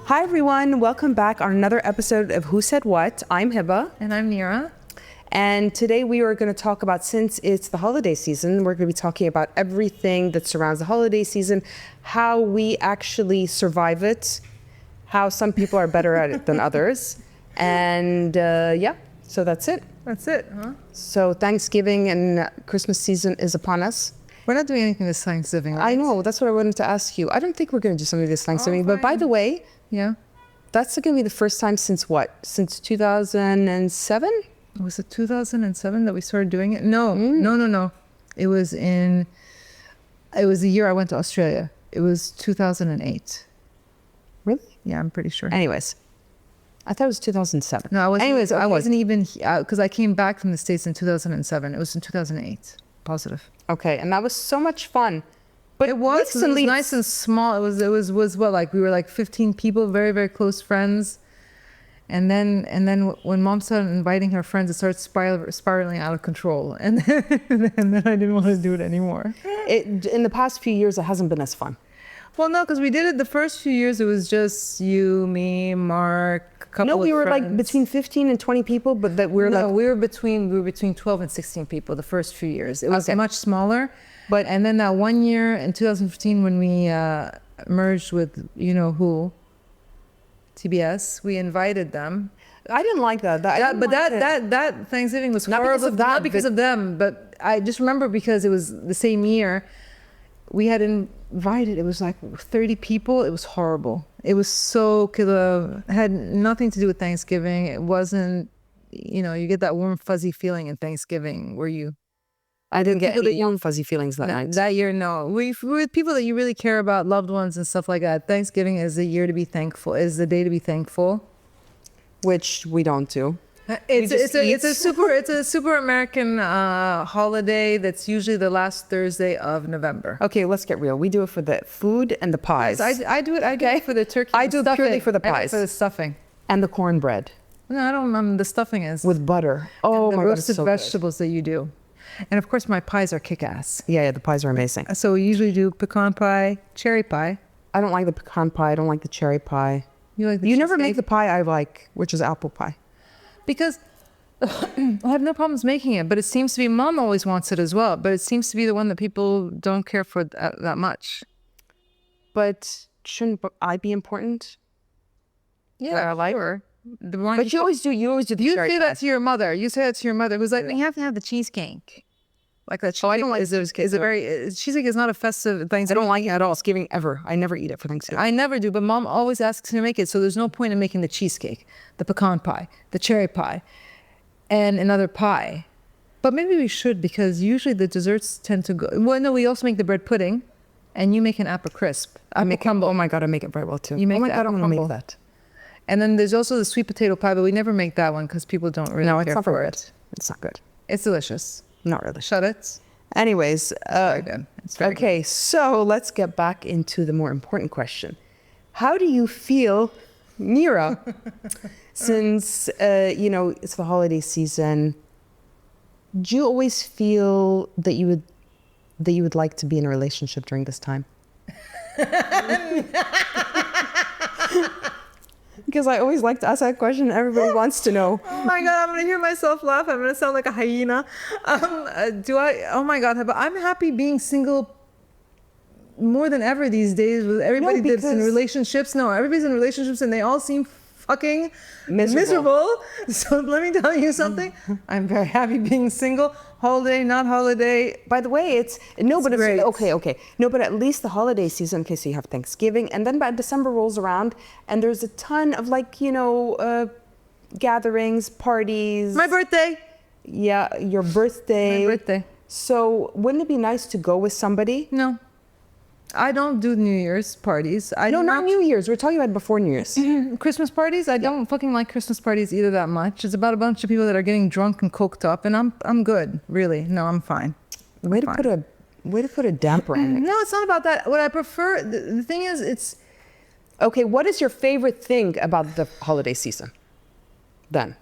Hi everyone, welcome back on another episode of Who Said What. I'm Hiba. And I'm Nira. And today we are going to talk about, since it's the holiday season, we're going to be talking about everything that surrounds the holiday season, how we actually survive it, how some people are better at it than others. And so that's it. That's it, huh? So Thanksgiving and Christmas season is upon us. We're not doing anything this Thanksgiving, right? I know, that's what I wanted to ask you. I don't think we're going to do something this Thanksgiving, but by the way, yeah, that's going to be the first time since what? Since 2007? Was it 2007 that we started doing it? No. It was the year I went to Australia. It was 2008. Really? Yeah, I'm pretty sure. Anyways, I thought it was 2007. No, I wasn't. Anyways, I wasn't even, because I came back from the States in 2007. It was in 2008. Positive. Okay, and that was so much fun. But It was nice and small. It was what, like we were like 15 people, very, very close friends. And then when Mom started inviting her friends, it started spiraling out of control. And then I didn't want to do it anymore. In the past few years, it hasn't been as fun. Well, no, because we did it the first few years. It was just you, me, Mark, a couple of No, we were friends. like between 15 and 20 people, but that we were between 12 and 16 people the first few years. It was Okay. much smaller. And then that one year in 2015 when we merged with you know who, TBS, we invited them. I didn't like that. That Thanksgiving was Not horrible. because of that, not because of them, but I just remember because it was the same year. We had invited, it was like 30 people. It was horrible. It was so killer. It had nothing to do with Thanksgiving. It wasn't, you get that warm, fuzzy feeling in Thanksgiving where I didn't get any young fuzzy feelings that night. That year, no. We're with people that you really care about, loved ones and stuff like that. Thanksgiving is the year to be thankful, is the day to be thankful. Which we don't do. It's a super American holiday that's usually the last Thursday of November. Okay, let's get real. We do it for the food and the pies. I do it for the turkey. I do it purely for the pies. For the stuffing. And the cornbread. No, I don't. The stuffing is With butter. Oh the my God, it's roasted so good. vegetables that you do. And of course, my pies are kick-ass. Yeah, the pies are amazing. So we usually do pecan pie, cherry pie. I don't like the pecan pie. I don't like the cherry pie. You like the You never cheesecake? make the pie I like, which is apple pie. Because I have no problems making it, but it seems to be, Mom always wants it as well, but it seems to be the one that people don't care for that much. But shouldn't I be important? Yeah, Sure. But You always do the you cherry say pie. that to your mother. You say that to your mother, who's like, you have to have the cheesecake. Like that. Oh, I don't like cheesecake. Cheesecake is not a festive I Thanksgiving. don't like it at all. It's giving ever. I never eat it for Thanksgiving. I never do, but Mom always asks me to make it. So there's no point in making the cheesecake, the pecan pie, the cherry pie, and another pie. But maybe we should, because usually the desserts tend to go. Well, no, we also make the bread pudding, and you make an apple crisp. Oh my God, I make it very well too. You make oh my the God, I apple want to make crumble. that. And then there's also the sweet potato pie, but we never make that one because people don't really No, it's care not for very it. good. It's not good. It's delicious. Not really. Shut it. Anyways, Very good. It's very okay, so let's get back into the more important question. How do you feel, Nira, since, it's the holiday season, do you always feel that you would like to be in a relationship during this time? Because I always like to ask that question. Everybody wants to know. Oh my God, I'm going to hear myself laugh. I'm going to sound like a hyena. Oh my God, but I'm happy being single more than ever these days with everybody that's in relationships. No, everybody's in relationships and they all seem fucking miserable. So let me tell you something. I'm very happy being single. Holiday, not holiday. By the way, it's great. okay. No, but at least the holiday season, okay, so you have Thanksgiving, and then by December rolls around, and there's a ton of gatherings, parties. My birthday. Yeah, your birthday. My birthday. So wouldn't it be nice to go with somebody? No. I don't do New Year's parties. Not New Year's. We're talking about before New Year's. Christmas parties. I don't fucking like Christmas parties either that much. It's about a bunch of people that are getting drunk and coked up, and I'm good, really. No, I'm fine. Way to put a damper on it. No, it's not about that. What I prefer, the thing is, it's okay. What is your favorite thing about the holiday season? Then,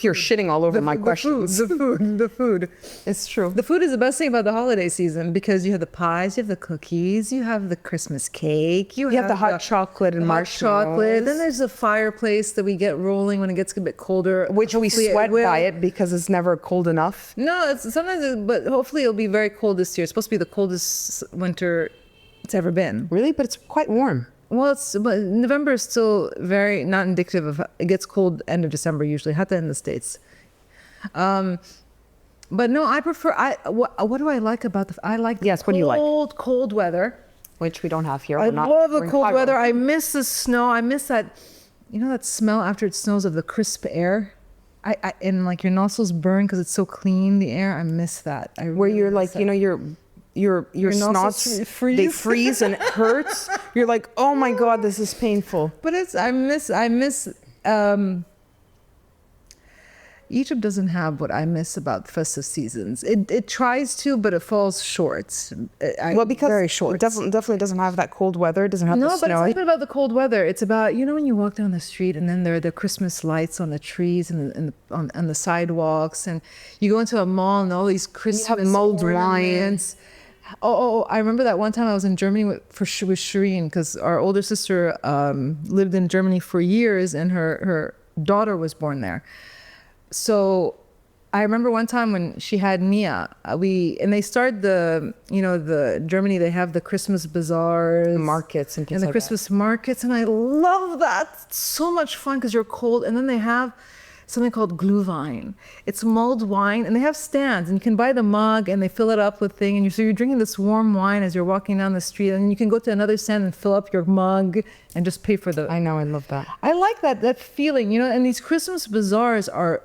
You're shitting all over my questions. The food. It's true. The food is the best thing about the holiday season because you have the pies, you have the cookies, you have the Christmas cake, you have the hot chocolate and marshmallows. Chocolate. Then there's a fireplace that we get rolling when it gets a bit colder. Which we sweat by it because it's never cold enough. No, but hopefully it'll be very cold this year. It's supposed to be the coldest winter it's ever been. Really? But it's quite warm. Well, but November is still very not indicative of. It gets cold end of December usually, hatta in the States. But no, I prefer. What do I like about the? I like what do you like? Cold weather, which we don't have here. I love the cold weather. I miss the snow. I miss that. You know that smell after it snows of the crisp air. And like your nostrils burn because it's so clean. The air. I miss that. Where you're like, you know, your snots they freeze and it hurts. You're like, oh my god, this is painful. But I miss Egypt doesn't have what I miss about festive seasons. It tries to, but it falls short. Because very short. It definitely doesn't have that cold weather. It doesn't have the snow. No, but it's not even about the cold weather. It's about, you know, when you walk down the street and then there are the Christmas lights on the trees and on the sidewalks, and you go into a mall and all these Christmas mulled wines. Oh, I remember that one time I was in Germany with Shireen because our older sister lived in Germany for years and her daughter was born there. So I remember one time when she had Mia, and they started the Germany, they have the Christmas bazaars, markets and the Christmas markets. And I love that. It's so much fun because you're cold. And then they have something called Glühwein. It's mulled wine, and they have stands, and you can buy the mug, and they fill it up with thing, and so you're drinking this warm wine as you're walking down the street, and you can go to another stand and fill up your mug and just pay for the. I know, I love that. I like that feeling, you know. And these Christmas bazaars are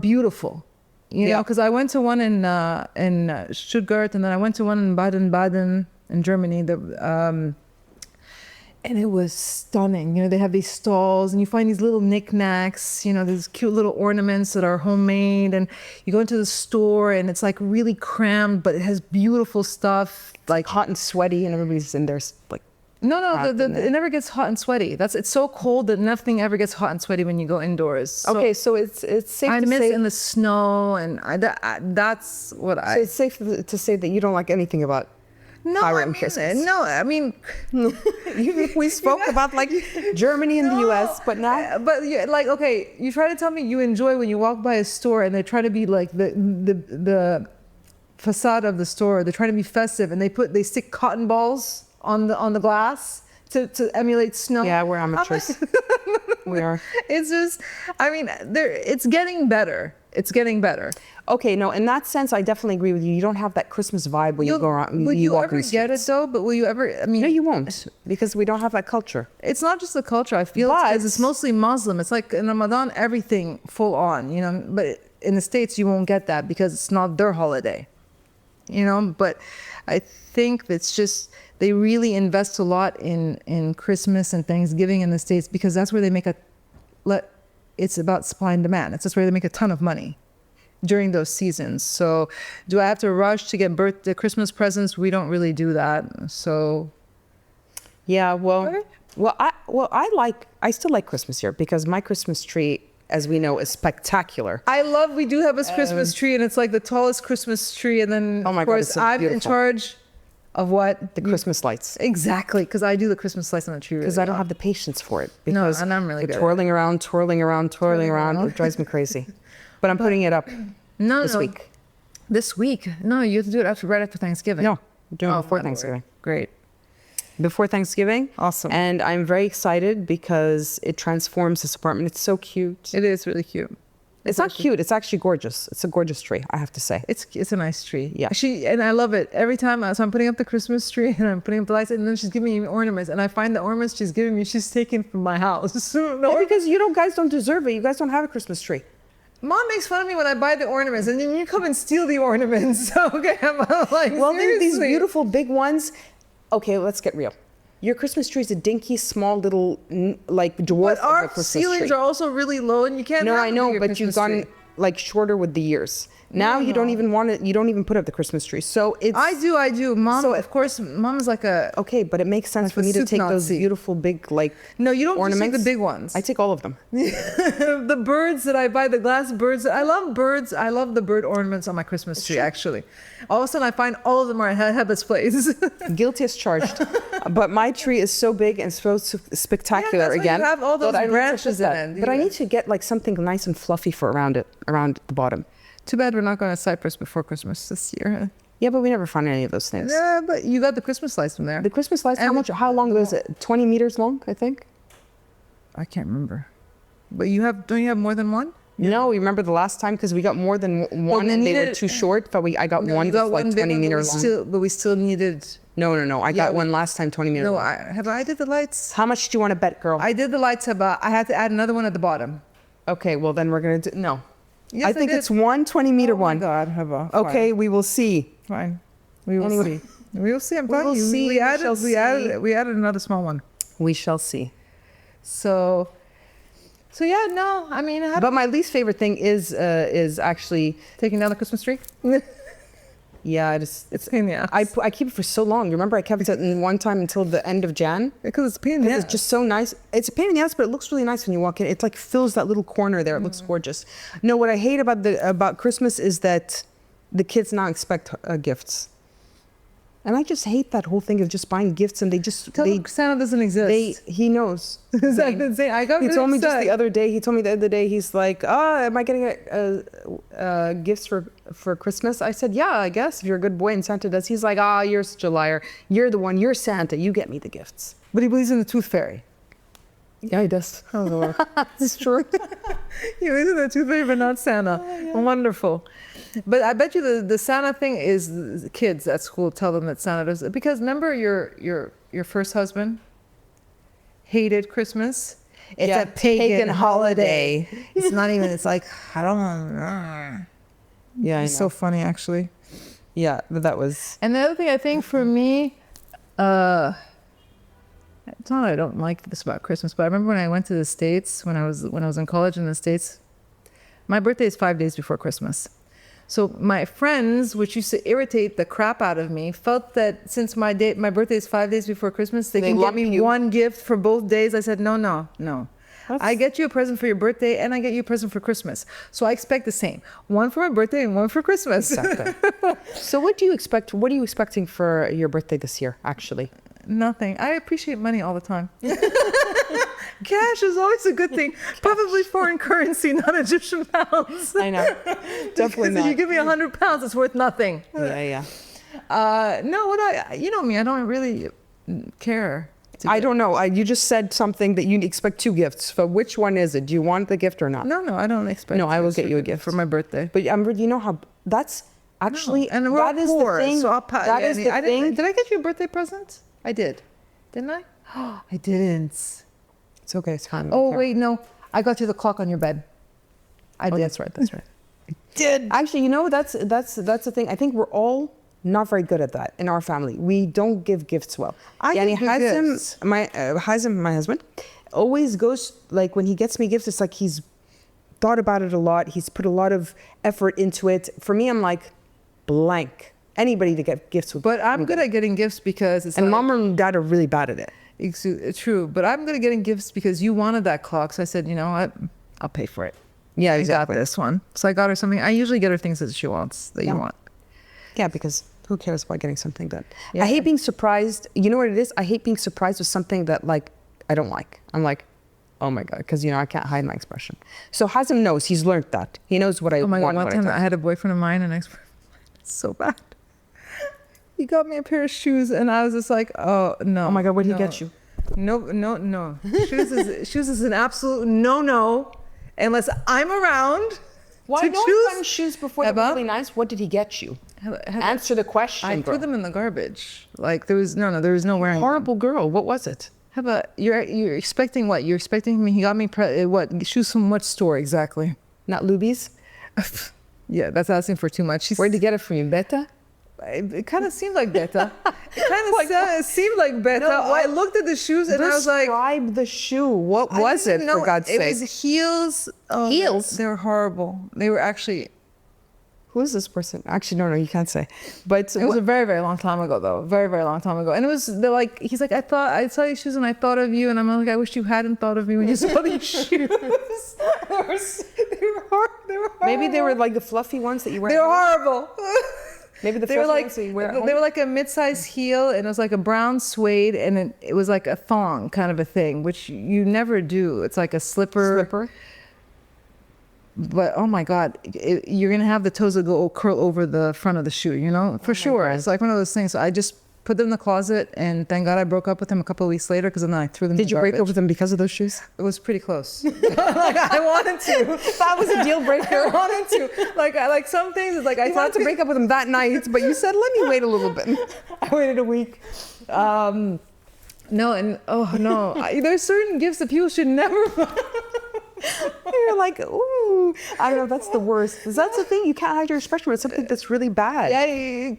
beautiful, you know, because I went to one in Stuttgart, and then I went to one in Baden-Baden in Germany. And it was stunning. You know, they have these stalls and you find these little knickknacks, you know, these cute little ornaments that are homemade. And you go into the store and it's like really crammed, but it has beautiful stuff. Like hot and sweaty and everybody's in there like... No, it never gets hot and sweaty. It's so cold that nothing ever gets hot and sweaty when you go indoors. So okay, so it's safe to say... I miss in the snow and that's what I... So it's safe to say that you don't like anything about... No, I mean, we spoke about like Germany and the US, but not. But like, okay, you try to tell me you enjoy when you walk by a store and they try to be like the facade of the store. They're trying to be festive and they stick cotton balls on the glass to emulate snow. Yeah, we're amateurs. We are. It's just, I mean, it's getting better. It's getting better. Okay, no, in that sense, I definitely agree with you. You don't have that Christmas vibe when you go around. Will you ever get it though? But will you ever? I mean, no, you won't, because we don't have that culture. It's not just the culture. I feel it's mostly Muslim. It's like in Ramadan, everything full on, you know. But in the States, you won't get that because it's not their holiday, you know. But I think it's just they really invest a lot in Christmas and Thanksgiving in the States because that's where they make it's about supply and demand. It's just where they make a ton of money during those seasons. So do I have to rush to get Christmas presents? We don't really do that. So yeah, I still like Christmas here because my Christmas tree, as we know, is spectacular. We do have a Christmas tree and it's like the tallest Christmas tree. And then of course I'm in charge of what? The Christmas lights. Exactly, because I do the Christmas lights on the tree. Because I don't have the patience for it. Because and I'm really good. Twirling around. It drives me crazy. But I'm putting it up this week. This week? No, you have to do it right after Thanksgiving. No, I'm doing it before Thanksgiving. Great. Before Thanksgiving. Awesome. And I'm very excited because it transforms this apartment. It's so cute. It is really cute. It's not cute. It's actually gorgeous. It's a gorgeous tree, I have to say. It's a nice tree. Yeah. And I love it. Every time, so I'm putting up the Christmas tree and I'm putting up the lights and then she's giving me ornaments. And I find the ornaments she's giving me, she's taken from my house. Because guys don't deserve it. You guys don't have a Christmas tree. Mom makes fun of me when I buy the ornaments and then you come and steal the ornaments. Okay, I'm like, well, these beautiful big ones. Okay, let's get real. Your Christmas tree is a dinky, small little, like dwarf. But our ceilings are also really low, and you can't. No, I know, but you've gone like shorter with the years. Now you don't even want it. You don't even put up the Christmas tree. So it's. I do. Mom, so of course, Mom's like a. Okay, but it makes sense like for me to take those beautiful big like. No, you don't ornaments. Just take the big ones. I take all of them. The birds that I buy, the glass birds. I love birds. I love the bird ornaments on my Christmas tree. Actually, all of a sudden I find all of them are at Heba's place. Guilty as charged. But my tree is so big and so spectacular. Yeah, again. You have all those branches in it. But I need to get like something nice and fluffy for around the bottom. Too bad we're not going to Cyprus before Christmas this year. Yeah, but we never found any of those things. Yeah, but you got the Christmas lights from there. The Christmas lights, how long was it? 20 meters long, I think? I can't remember. But don't you have more than one? No, we remember the last time because we got more than one and they were too short, but I got one that's like 20 meters long. But we still needed... No. I got one last time, 20 meters long. I did the lights. How much do you want to bet, girl? I did the lights, I had to add another one at the bottom. Okay, well then we're going to do... No. Yes, I think it's one 20-meter one. Oh my God, Heba. Okay, we will see. Fine. We will see. We will see. I'm telling you. We added another small one. We shall see. So yeah, no, I mean... But my least favorite thing is actually... Taking down the Christmas tree? Yeah, it's pain in the ass. I keep it for so long. Remember, I kept it in one time until the end of Jan. Because it's a pain in the ass. It's just so nice. It's a pain in the ass, but it looks really nice when you walk in. It like fills that little corner there. It looks gorgeous. No, what I hate about Christmas is that the kids now expect gifts. And I just hate that whole thing of just buying gifts and Santa doesn't exist. He knows. Is that insane? He told me just the other day. He told me the other day. He's like, am I getting gifts for Christmas? I said, yeah, I guess if you're a good boy and Santa does. He's like, you're such a liar. You're the one. You're Santa. You get me the gifts. But he believes in the tooth fairy. Yeah, he does. Oh Lord, it's true. He believes in the tooth fairy, but not Santa. Oh, yeah. Wonderful. But I bet you the Santa thing is the kids at school tell them that Santa does it. Because remember your first husband hated Christmas. It's a pagan holiday. It's not even, it's like, I don't know. Yeah, it's so funny actually. Yeah, but that was. And the other thing I think for me, it's not that I don't like this about Christmas, but I remember when I went to the States, when I was in college in the States, my birthday is 5 days before Christmas. So my friends, which used to irritate the crap out of me, felt that since my birthday is 5 days before Christmas, they can get me one gift for both days. I said, no. I get you a present for your birthday and I get you a present for Christmas. So I expect the same. One for my birthday and one for Christmas. Exactly. So what do you expect? What are you expecting for your birthday this year, actually? Nothing. I appreciate money all the time. Cash is always a good thing. Probably foreign currency, not Egyptian pounds. I know. Definitely not. If you give me 100 pounds, it's worth nothing. Yeah. No, you know me, I don't really care. I don't know. You just said something that you expect 2 gifts. So which one is it? Do you want the gift or not? No, I don't expect. No, I will get you a gift for my birthday. But you know how that's actually and we're that is poor, the thing. So that is the thing. Did I get you a birthday present? I did. Didn't I? I didn't. It's okay. It's fine. Oh wait, no. I got you the clock on your bed. I did. That's right. I did. Actually, that's the thing. I think we're all not very good at that in our family. We don't give gifts well. Hazem, my husband, always goes, like when he gets me gifts, it's like he's thought about it a lot. He's put a lot of effort into it. For me, I'm like blank. Anybody to get gifts with. But I'm good at getting gifts because it's mom and dad are really bad at it. It's true. But I'm good at getting gifts because you wanted that clock. So I said, you know what? I'll pay for it. Yeah, exactly. I got this one. So I got her something. I usually get her things that she wants, that you want. Yeah, because who cares about getting something that... Yeah. I hate being surprised. You know what it is? I hate being surprised with something that, like, I don't like. I'm like, oh my God, because, I can't hide my expression. So Hazem knows. He's learned that. He knows what I want. Oh my God, one time I had a boyfriend of mine, an ex-boyfriend. It's so bad. He got me a pair of shoes, and I was just like, oh, no. Oh my God, what did he get you? No. Shoes is an absolute no, unless I'm around. Why don't you find shoes before they're really nice? What did he get you? Answer the question, I threw them in the garbage. Like there was no wearing. Horrible girl. What was it? How about you're expecting what? You're expecting me? He got me what? Shoes from what store exactly? Not Luby's? Yeah, that's asking for too much. Where'd you get it from? You Beta? It kind of seemed like Beta. It kind of seemed like Beta. No, I looked at the shoes and I was like, describe the shoe. What was it, for God's sake? It was heels. Oh, Heels? They were horrible. They were actually... Who is this person? Actually, no, you can't say. But it was a very, very long time ago, though. Very, very long time ago. And it was, they're like, he's like, I saw these shoes and I thought of you. And I'm like, I wish you hadn't thought of me when you saw these shoes. they were horrible. Maybe they were like the fluffy ones that you wear. They were horrible. Maybe the they were fluffy like, ones that you wear at home? they were like a mid-sized heel, and it was like a brown suede, and it was like a thong kind of a thing, which you never do. It's like a slipper. But oh my God, you're gonna have the toes that go curl over the front of the shoe, you know, for sure. God. It's like one of those things. So I just put them in the closet, and thank God I broke up with him a couple of weeks later, because then I threw them. Did you break up with them because of those shoes? It was pretty close. Like I wanted to. That was a deal breaker. I wanted to. Like some things. It's like I wanted to break up with them that night, but you said, "Let me wait a little bit." I waited a week. No, and oh no, there's certain gifts that people should never buy. You're like, ooh, I don't know. That's the worst. Because that's the thing. You can't hide your expression with something that's really bad. Yeah,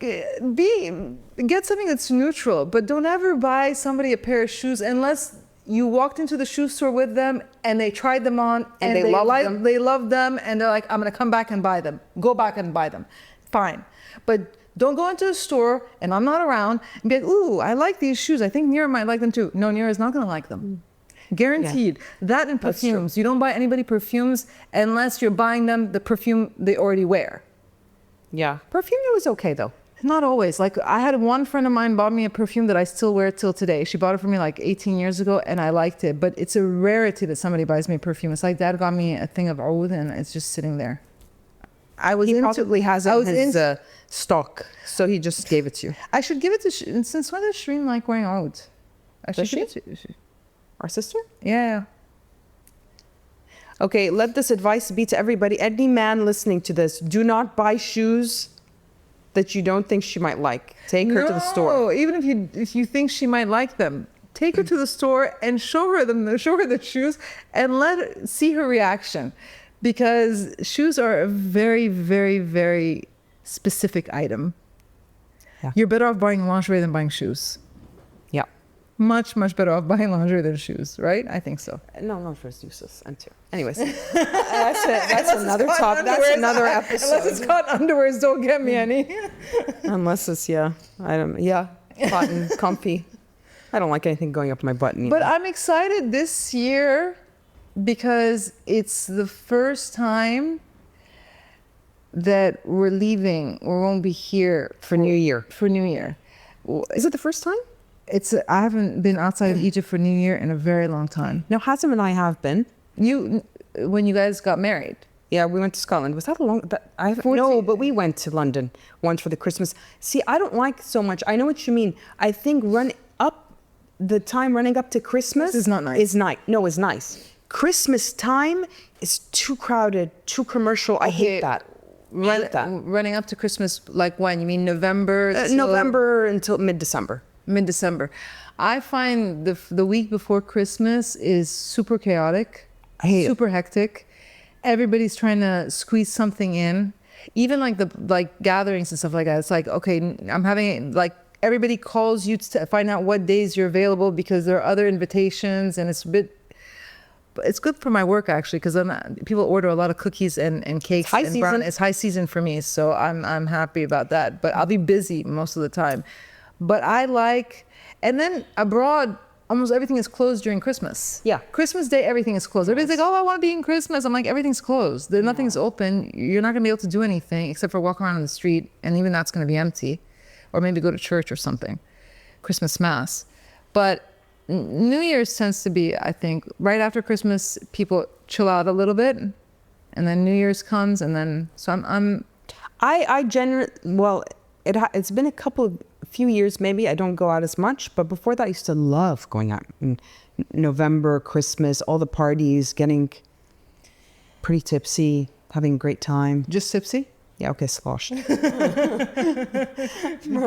get something that's neutral, but don't ever buy somebody a pair of shoes unless you walked into the shoe store with them and they tried them on and they loved them, and they're like, I'm gonna come back and buy them. Go back and buy them. Fine, but don't go into a store and I'm not around and be like, ooh, I like these shoes. I think Nira might like them too. No, Nira's not gonna like them. Guaranteed. Yeah. That and perfumes. You don't buy anybody perfumes unless you're buying them the perfume they already wear. Yeah. Perfume was okay though. Not always. Like I had one friend of mine bought me a perfume that I still wear till today. She bought it for me like 18 years ago and I liked it. But it's a rarity that somebody buys me a perfume. It's like Dad got me a thing of oud and it's just sitting there. He probably has it in his stock, so he just gave it to you. I should give it to since when does Shireen like wearing oud? Does she? Our sister? Yeah. Okay, let this advice be to everybody. Any man listening to this, do not buy shoes that you don't think she might like. Take her to the store. No, even if you think she might like them, take her to the store and show her the shoes and see her reaction. Because shoes are a very, very, very specific item. Yeah. You're better off buying lingerie than buying shoes. Yeah. Much, much better off buying lingerie than shoes, right? I think so. No, lingerie is useless. I'm too. Anyways, that's another topic. That's another episode. Unless it's cotton underwears, don't get me any. Unless it's cotton, comfy. I don't like anything going up my butt. But I'm excited this year because it's the first time that we're leaving. We won't be here for New Year. For New Year. Is it the first time? I haven't been outside of Egypt for New Year in a very long time. No, Hazem and I have been. When you guys got married? Yeah, we went to Scotland. Was that a long? No, but we went to London once for the Christmas. See, I don't like so much. I know what you mean. I think running up to Christmas is not nice. No, it's nice. Christmas time is too crowded, too commercial. I hate that. Running up to Christmas, like when? You mean November? November until mid-December. Mid-December. I find the week before Christmas is super chaotic, super hectic. Everybody's trying to squeeze something in. Even like gatherings and stuff like that. It's like, okay, I'm having everybody calls you to find out what days you're available because there are other invitations, and it's good for my work actually, because people order a lot of cookies and cakes. It's high season for me, so I'm happy about that. But I'll be busy most of the time. But and then abroad, almost everything is closed during Christmas. Yeah. Christmas Day, everything is closed. Everybody's like, oh, I want to be in Christmas. I'm like, everything's closed. Nothing's open. You're not going to be able to do anything except for walk around in the street, and even that's going to be empty. Or maybe go to church or something. Christmas Mass. But New Year's tends to be, I think, right after Christmas, people chill out a little bit, and then New Year's comes, and then it's been a few years maybe. I don't go out as much, but before that, I used to love going out in November, Christmas, all the parties, getting pretty tipsy, having a great time. Just tipsy? Yeah, okay, sloshed.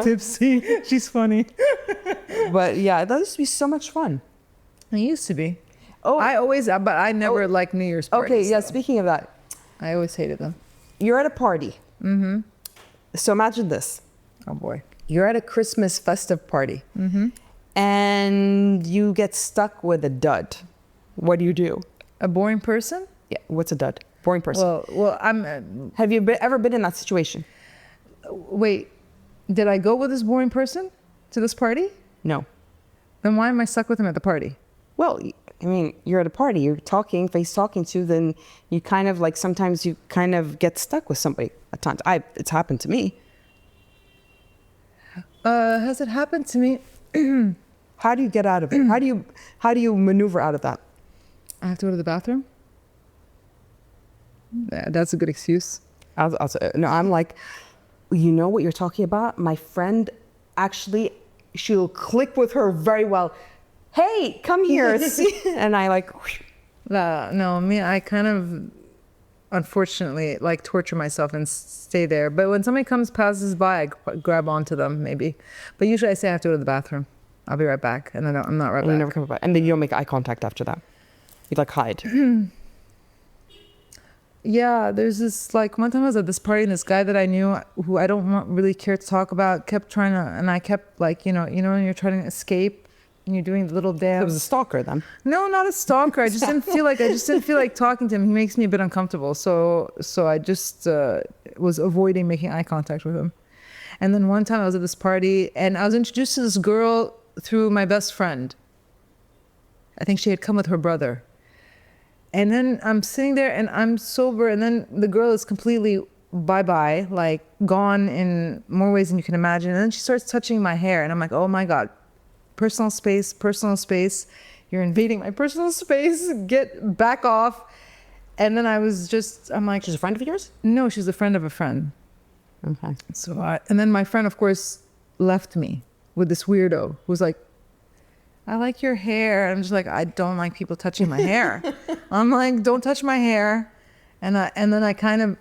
Tipsy. She's funny. But yeah, that used to be so much fun. It used to be. Oh, but I never liked New Year's parties. Okay, yeah, speaking of that. I always hated them. You're at a party. Mm-hmm. So imagine this. Oh boy. You're at a Christmas festive party and you get stuck with a dud. What do you do? A boring person? Yeah, what's a dud? Boring person. Well, Have you ever been in that situation? wait, did I go with this boring person to this party? No. Then why am I stuck with him at the party? Well, I mean, you're at a party, you're talking, face talking to, then you kind of like, sometimes you kind of get stuck with somebody at times. It's happened to me. Has it happened to me? How do you get out of it? How do you maneuver out of that? I have to go to the bathroom? Yeah, that's a good excuse. No, I'm like, you know what you're talking about? My friend, actually, she'll click with her very well. Hey, come here. And I like, No, me, I kind of, unfortunately, like torture myself and stay there. But when somebody passes by, I grab onto them maybe. But usually I say I have to go to the bathroom. I'll be right back. And then I'm not right back. You never come back. And then you don't make eye contact after that. You like hide. Yeah, there's this, like, one time I was at this party and this guy that I knew who I don't really care to talk about kept trying to, and I kept like, you know, when you're trying to escape and you're doing the little dance. It was a stalker then. No, not a stalker. I just didn't feel like talking to him. He makes me a bit uncomfortable. So I just was avoiding making eye contact with him. And then one time I was at this party and I was introduced to this girl through my best friend. I think she had come with her brother. And then I'm sitting there and I'm sober, and then the girl is completely bye-bye, like gone in more ways than you can imagine. And then she starts touching my hair and I'm like, oh my God, personal space, personal space. You're invading my personal space. Get back off. And then I'm like, She's a friend of yours? no, she's a friend of a friend. Okay. And then my friend, of course, left me with this weirdo who's like, I like your hair. I'm just like, I don't like people touching my hair. I'm like, don't touch my hair. And then I kind of,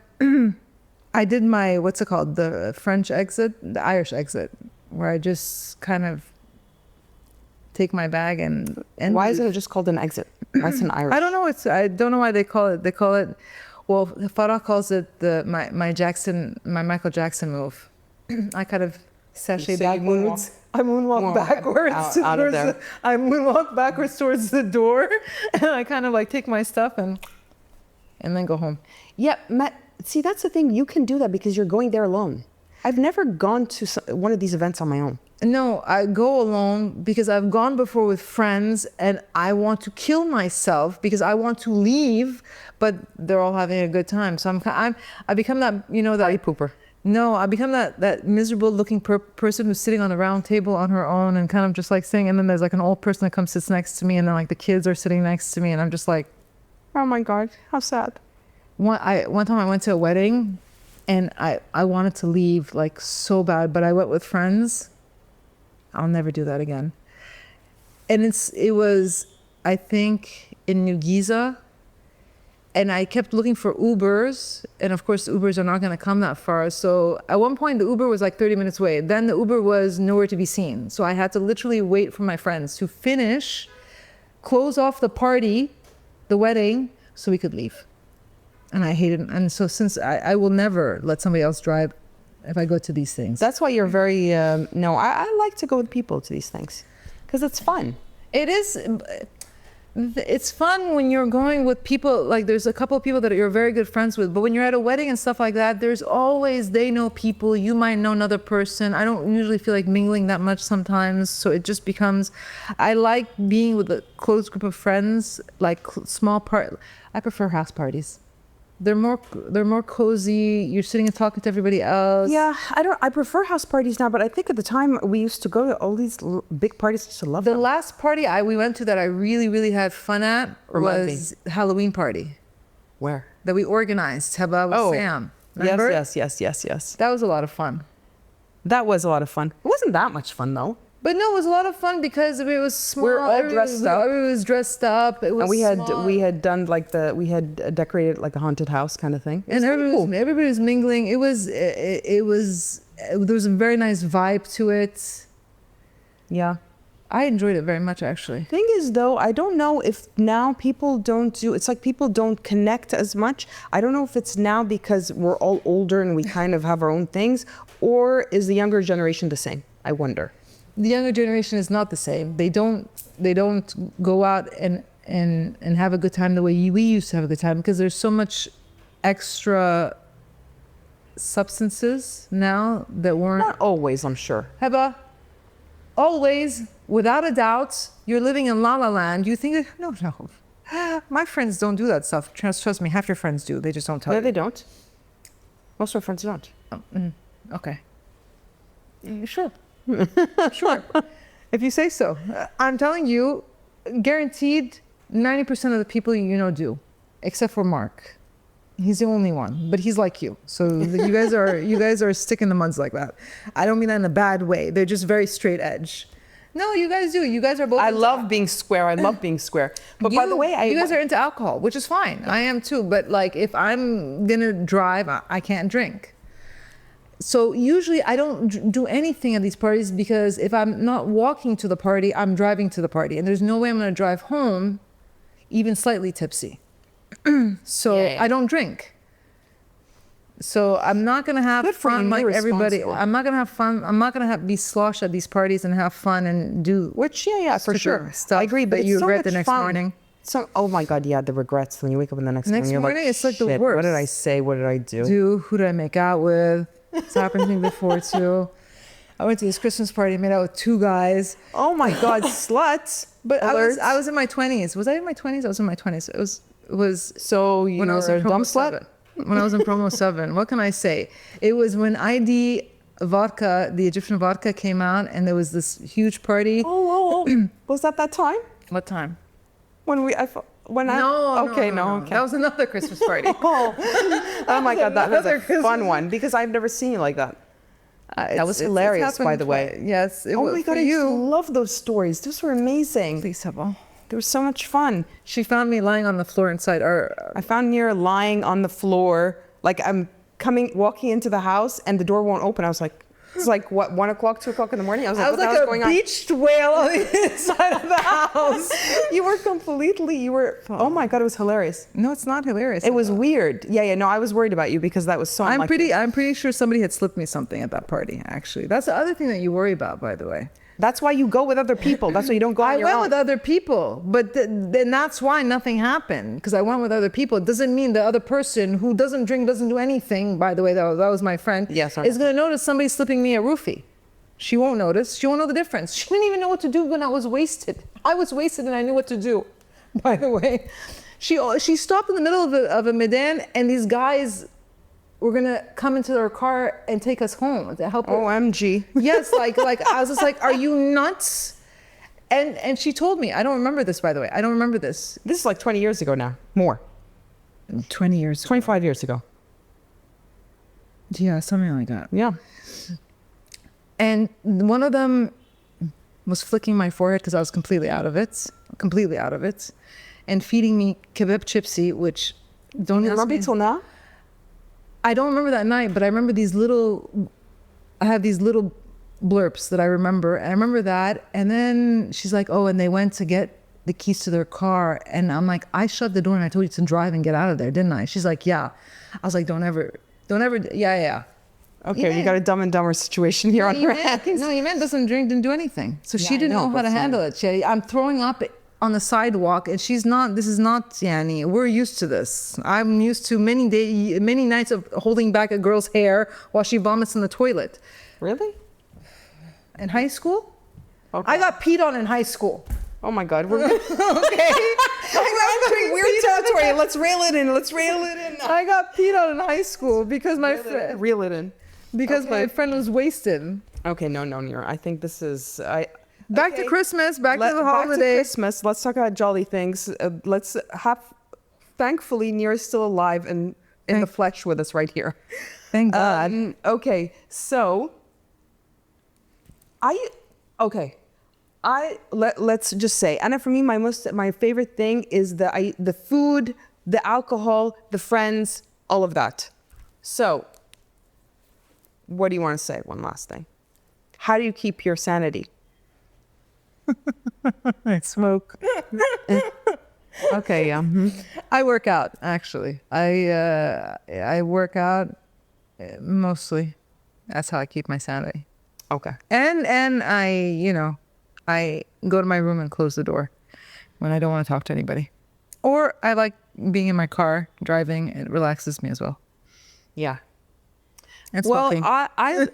I did my, what's it called? The French exit, the Irish exit, where I just kind of take my bag and Why isn't it just called an exit? That's an Irish. I don't know. I don't know why they call it. They call it, well, Farah calls it my Michael Jackson move. I kind of sashay backwards. I moonwalk backwards out of there. I moonwalk backwards towards the door, and I kind of like take my stuff and then go home. Yeah, Matt, see, that's the thing. You can do that because you're going there alone. I've never gone to one of these events on my own. No, I go alone because I've gone before with friends and I want to kill myself because I want to leave, but they're all having a good time. So I become that, you know, that Party pooper. No, I become that miserable looking person who's sitting on a round table on her own and kind of just like sitting. And then there's like an old person that comes sits next to me, and then like the kids are sitting next to me, and I'm just like, oh my God, how sad. One time I went to a wedding, and I wanted to leave like so bad, but I went with friends. I'll never do that again. And it was I think in New Giza. And I kept looking for Ubers. And of course, Ubers are not going to come that far. So at one point, the Uber was like 30 minutes away. Then the Uber was nowhere to be seen. So I had to literally wait for my friends to finish, close off the party, the wedding, so we could leave. And I hated it. And so since I will never let somebody else drive if I go to these things. That's why you're very, no, I like to go with people to these things because it's fun. It is. It's fun when you're going with people, like there's a couple of people that you're very good friends with, but when you're at a wedding and stuff like that, there's always, they know people, you might know another person. I don't usually feel like mingling that much sometimes, so it just becomes, I like being with a close group of friends, like small part. I prefer house parties. They're more cozy. You're sitting and talking to everybody else. Yeah, I prefer house parties now, but I think at the time we used to go to all these big parties. I used to love them. The last party we went to that I really, really had fun at was Halloween party. Where? That we organized. Heba with Sam. Remember? Yes. That was a lot of fun. That was a lot of fun. It wasn't that much fun though. But no, it was a lot of fun because it was small. We're all dressed up. Everybody was dressed up. It was And we had done like we had decorated like a haunted house kind of thing. And everybody was mingling. There was a very nice vibe to it. Yeah. I enjoyed it very much, actually. Thing is, though, I don't know if now people don't do. It's like people don't connect as much. I don't know if it's now because we're all older and we kind of have our own things, or is the younger generation the same? I wonder. The younger generation is not the same. They don't go out and have a good time the way we used to have a good time, because there's so much extra substances now that weren't. Not always, I'm sure. Heba, always, without a doubt, you're living in La La Land. You think, no, my friends don't do that stuff. Trust me, half your friends do. They just don't tell No, you. they don't. Most of our friends don't. Okay. Sure. Sure. If you say so. I'm telling you, guaranteed 90% of the people you know do, except for Mark. He's the only one, but he's like you. So you guys are a stick in the muds like that. I don't mean that in a bad way. They're just very straight edge. No, you guys do. You guys are both. I love being square. I love being square. But by the way, you guys are into alcohol, which is fine. I am too. But like, if I'm gonna drive, I can't drink. So usually I don't do anything at these parties, because if I'm not walking to the party, I'm driving to the party, and there's no way I'm gonna drive home, even slightly tipsy. So Yeah. I don't drink. So I'm not gonna have Good for you. fun like You're everybody. responsible. I'm not gonna have fun. I'm not gonna be slosh at these parties and have fun and do Which, yeah, for sure. stuff I agree, but that it's you so regret the much next fun. morning. So, oh my God, yeah, the regrets when you wake up in the next morning. You're morning, like, it's like the "Shit, worst." What did I say? What did I do? Who did I make out with? It's happened to me before too. I went to this Christmas party, made out with 2 guys. Oh my God, sluts. But Alerts. I was in my 20s. Was I in my 20s? I was in my 20s. It was So you when I was were in a dumb promo slut? 7. When I was in promo 7. What can I say? It was when ID vodka, the Egyptian vodka, came out, and there was this huge party. Oh. Was that time? What time? When we, when I, No. okay, No. okay. That was another Christmas party. Oh my God, that was another a Christmas- fun one, because I've never seen you like that. That was It's hilarious, by happened the way. Yes. Oh my God, for I used to you. love those stories. Those were amazing. Please, Heba. They were so much fun. She found me lying on the floor inside our. I found Nira lying on the floor, like I'm walking into the house and the door won't open. I was like, it's like what, 1 o'clock, 2 o'clock in the morning? I was like, what the hell is going on? beached whale on the inside of the house. You were, oh my God, it was hilarious. No, it's not hilarious. It was weird. Yeah, no, I was worried about you because that was so I'm unlucky. pretty sure somebody had slipped me something at that party, actually. That's the other thing that you worry about, by the way. That's why you go with other people. That's why you don't go on I your went own. with other people, but then that's why nothing happened, because I went with other people. It doesn't mean the other person who doesn't drink, doesn't do anything, by the way, that was my friend, Yes, I is going to notice somebody slipping me a roofie. She won't notice. She won't know the difference. She didn't even know what to do when I was wasted. I was wasted and I knew what to do, by the way. She stopped in the middle of a Medan, and these guys were going to come into their car and take us home to help her. OMG. Yes, like I was just like, are you nuts? And she told me, I don't remember this, by the way. I don't remember this. This is like 20 years ago now. More. 20 years. 25 years ago. Yeah, something like that. Yeah. And one of them was flicking my forehead because I was completely out of it, and feeding me kebab chipsy, which don't You ask remember me. till now? I don't remember that night, but I remember I have these little blurps that I remember. And I remember that. And then she's like, oh, and they went to get the keys to their car. And I'm like, I shut the door and I told you to drive and get out of there, didn't I? She's like, yeah. I was like, don't ever, yeah. Okay, Yeah. you got a Dumb and Dumber situation here on your hands. No, Iman doesn't drink, didn't do anything. So Yeah, she I didn't know, know how but to handle it. I'm throwing up on the sidewalk, and this is not Yani. We're used to this. I'm used to many nights of holding back a girl's hair while she vomits in the toilet. Really? In high school? Okay. I got peed on in high school. Oh my God. We're Okay. we're entering weird territory. Let's reel it in. I got peed on in high school because my friend Reel it in. my friend was wasted. Okay, no, Nira. I think this is Back to Christmas, back to the Back to holiday. Christmas. Let's talk about jolly things. Let's have. Thankfully, Nira's still alive and in the flesh with us right here. Thank God. Okay, so let's just say, Anna, for me, my favorite thing is the food, the alcohol, the friends, all of that. So, what do you want to say? One last thing. How do you keep your sanity? I smoke. Okay, yeah. I work out, actually. I work out mostly. That's how I keep my sanity. Okay. And I go to my room and close the door when I don't want to talk to anybody. Or I like being in my car driving. It relaxes me as well. Yeah. It's Well, healthy.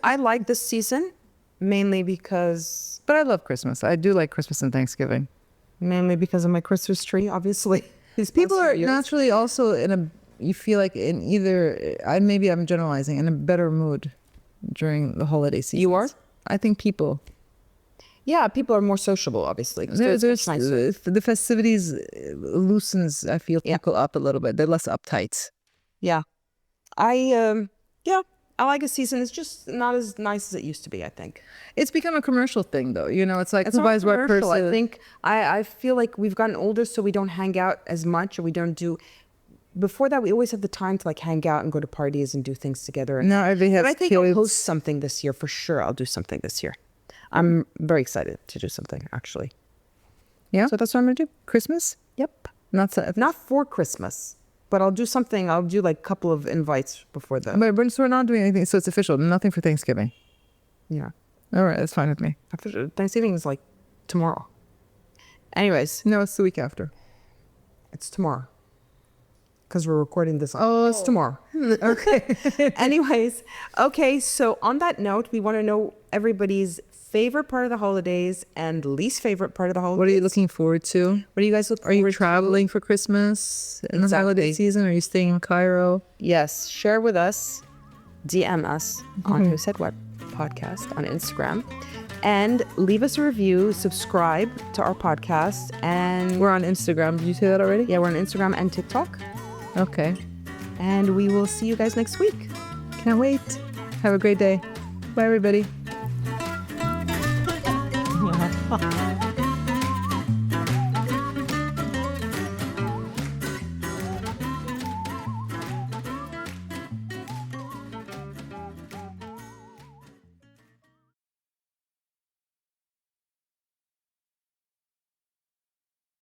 I like this season mainly because But I love Christmas. I do like Christmas and Thanksgiving. of my Christmas tree, obviously. These People past are few years. naturally also you feel like in either, maybe I'm generalizing, in a better mood during the holiday season. You are? I think people. Yeah, people are more sociable, obviously. 'Cause There's it's nicer. the festivities loosens, I feel, Yeah. people up a little bit. They're less uptight. Yeah. I like a season. It's just not as nice as it used to be, I think. It's become a commercial thing, though. It's like It's who not buys what commercial. person. I think I feel like we've gotten older, so we don't hang out as much, or we don't do. Before that, we always had the time to like hang out and go to parties and do things together. Now everybody has But I think I'll kids. host something this year for sure. I'll do something this year. I'm very excited to do something, actually. Yeah. So that's what I'm gonna do. Christmas? Yep. Not For Christmas, but I'll do something. I'll do like a couple of invites before the. but so we're not doing anything. So it's official. Nothing for Thanksgiving. Yeah. All right, that's fine with me. Thanksgiving is like tomorrow. Anyways, No, it's the week after. it's tomorrow. Because we're recording this. It's tomorrow. Okay. Anyways, okay. So on that note, we want to know everybody's favorite part of the holidays and least favorite part of the holidays. What are you looking forward to? What do you guys look Are you forward to? traveling for Christmas in the Exactly. holiday season? Are you staying in Cairo? Yes, share with us, DM us on Who Said What podcast on Instagram, and leave us a review, subscribe to our podcast, and We're on Instagram. Did you say that already? yeah, we're on Instagram and TikTok, Okay. and we will see you guys next week. Can't wait. Have a great day. Bye, everybody.